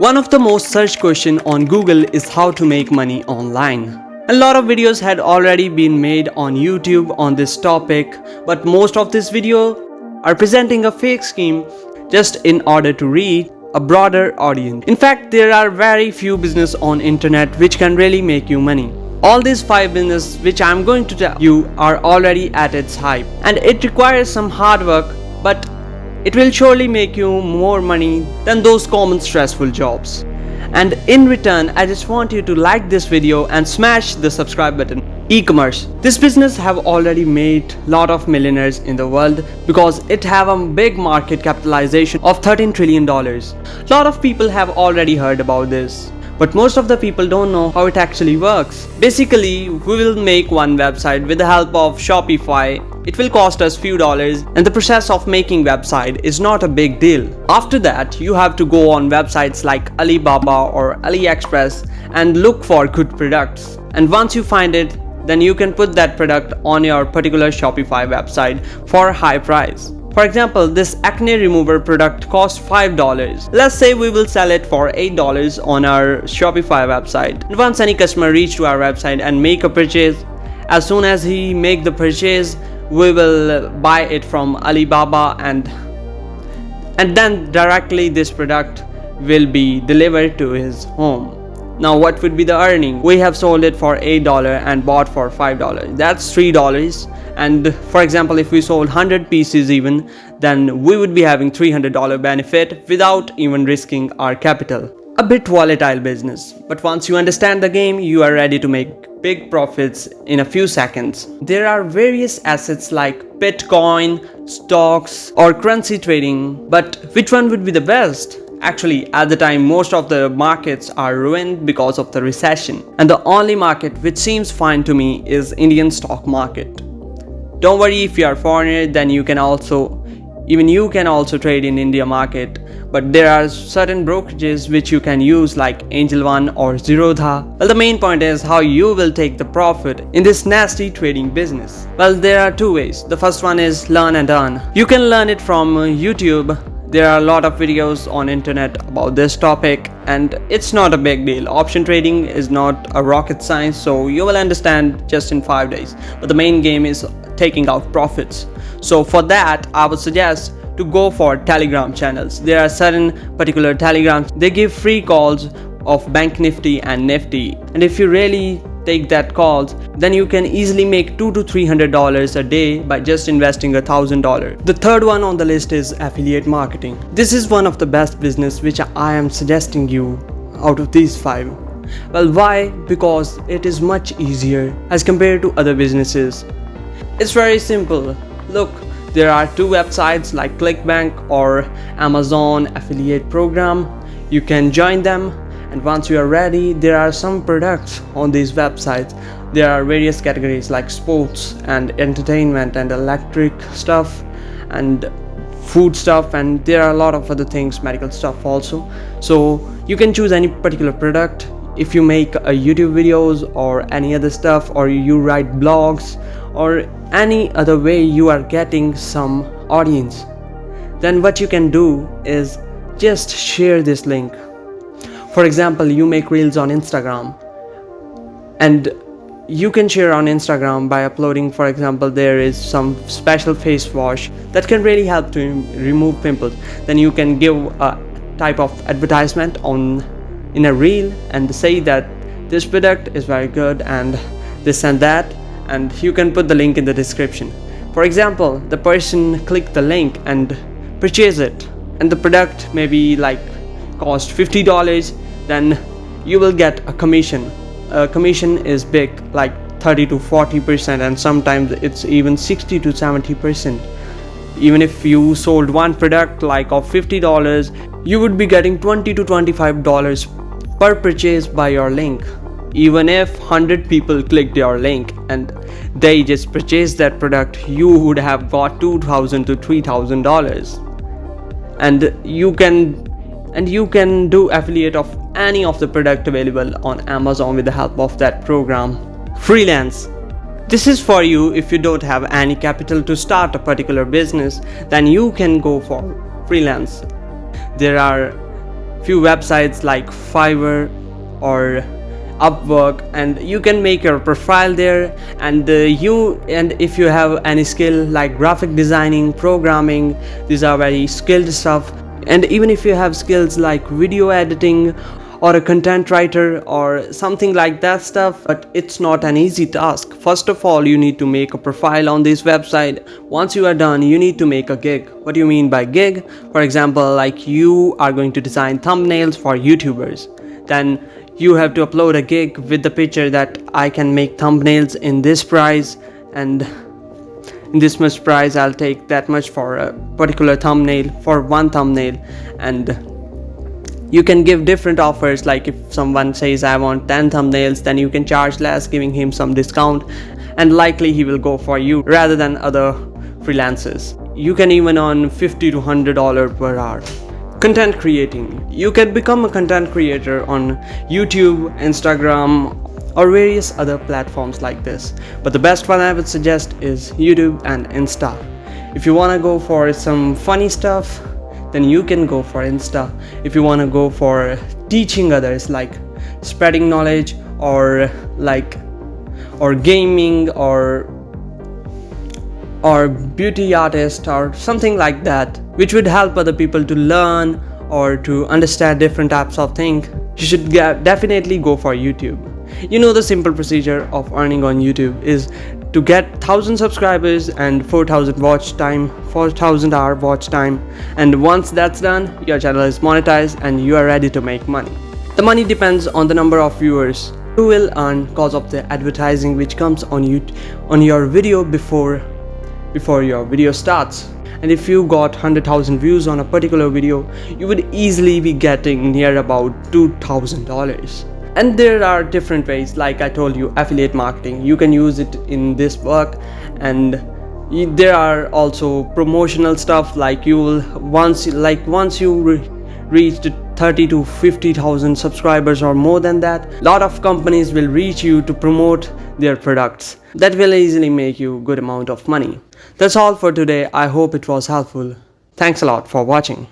One of the most searched questions on Google is how to make money online. A lot of videos had already been made on YouTube on this topic, but most of these videos are presenting a fake scheme just in order to reach a broader audience. In fact, there are very few business on internet which can really make you money. All these 5 business which I'm going to tell you are already at its hype, and it requires some hard work, but it will surely make you more money than those common stressful jobs. And in return, I just want you to like this video and smash the subscribe button. E-commerce. This business have already made lot of millionaires in the world because it have a big market capitalization of $13 trillion. Lot of people have already heard about this, but most of the people don't know how it actually works. Basically, we will make one website with the help of Shopify. It will cost us few dollars, and the process of making website is not a big deal. After that, you have to go on websites like Alibaba or AliExpress and look for good products. And once you find it, then you can put that product on your particular Shopify website for a high price. For example, this acne remover product costs $5. Let's say we will sell it for $8 on our Shopify website. And once any customer reach to our website and make a purchase, as soon as he make the purchase, we will buy it from Alibaba and then directly this product will be delivered to his home. Now what would be the earning? We have sold it for $8 and bought for $5. That's $3. And for example, if we sold 100 pieces even, then we would be having $300 benefit without even risking our capital. A bit volatile business, but once you understand the game, you are ready to make big profits in a few seconds. There are various assets like Bitcoin, stocks or currency trading, but which one would be the best? Actually, at the time, most of the markets are ruined because of the recession, and the only market which seems fine to me is Indian stock market. Don't worry, if you are foreigner, then you can also trade in India market, but there are certain brokerages which you can use like Angel One or Zerodha. Well, the main point is how you will take the profit in this nasty trading business. Well, there are 2 ways. The first one is learn and earn. You can learn it from YouTube. There are a lot of videos on internet about this topic, and it's not a big deal. Option trading is not a rocket science, so you will understand just in 5 days. But the main game is taking out profits. So for that, I would suggest to go for Telegram channels. There are certain particular Telegrams. They give free calls of Bank Nifty and Nifty. And if you really take that calls, then you can easily make $200 to $300 a day by just investing $1,000. The third one on the list is affiliate marketing. This is one of the best business which I am suggesting you out of these 5. Well, why? Because it is much easier as compared to other businesses. It's very simple. Look, there are 2 websites like ClickBank or Amazon affiliate program. You can join them, and once you are ready, there are some products on these websites. There are various categories like sports and entertainment and electric stuff and food stuff, and there are a lot of other things, medical stuff also. So you can choose any particular product. If you make YouTube videos or any other stuff, or you write blogs, or any other way you are getting some audience, then what you can do is just share this link. For example, you make reels on Instagram, and you can share on Instagram by uploading, for example, there is some special face wash that can really help to remove pimples. Then you can give a type of advertisement in a reel and say that this product is very good and this and that, and you can put the link in the description. For example, the person click the link and purchase it, and the product maybe like cost $50, then you will get a commission. Commission is big, like 30 to 40%, and sometimes it's even 60 to 70%. Even if you sold one product like of $50, you would be getting $20 to $25 per purchase by your link. Even if 100 people clicked your link and they just purchased that product, you would have got $2,000 to $3,000. And you can do affiliate of any of the product available on Amazon with the help of that program. Freelance. This is for you if you don't have any capital to start a particular business, then you can go for freelance. There are few websites like Fiverr or Upwork, and you can make your profile there. And if you have any skill like graphic designing, programming, these are very skilled stuff. And even if you have skills like video editing or a content writer or something like that stuff, but it's not an easy task. First of all, you need to make a profile on this website. Once you are done, you need to make a gig. What do you mean by gig? For example, like you are going to design thumbnails for YouTubers, then you have to upload a gig with the picture that I can make thumbnails in this price, and in this much price I'll take that much for a particular thumbnail, for one thumbnail. And you can give different offers, like if someone says I want 10 thumbnails, then you can charge less, giving him some discount, and likely he will go for you rather than other freelancers. You can even earn $50 to $100 per hour. Content creating. You can become a content creator on YouTube, Instagram, or various other platforms like this. But the best one I would suggest is YouTube and Insta. If you want to go for some funny stuff, then you can go for Insta. If you want to go for teaching others, like spreading knowledge, or gaming, or beauty artist or something like that, which would help other people to learn or to understand different types of things, you should definitely go for YouTube. You know, the simple procedure of earning on YouTube is to get 1,000 subscribers and 4,000 hour watch time, and once that's done, your channel is monetized and you are ready to make money. The money depends on the number of viewers you will earn because of the advertising which comes on your video before your video starts. And if you got 100,000 views on a particular video, you would easily be getting near about $2,000. And there are different ways, like I told you, affiliate marketing. You can use it in this work, and there are also promotional stuff, like once you reach 30 to 50,000 subscribers or more than that, a lot of companies will reach you to promote their products. That will easily make you a good amount of money. That's all for today. I hope it was helpful. Thanks a lot for watching.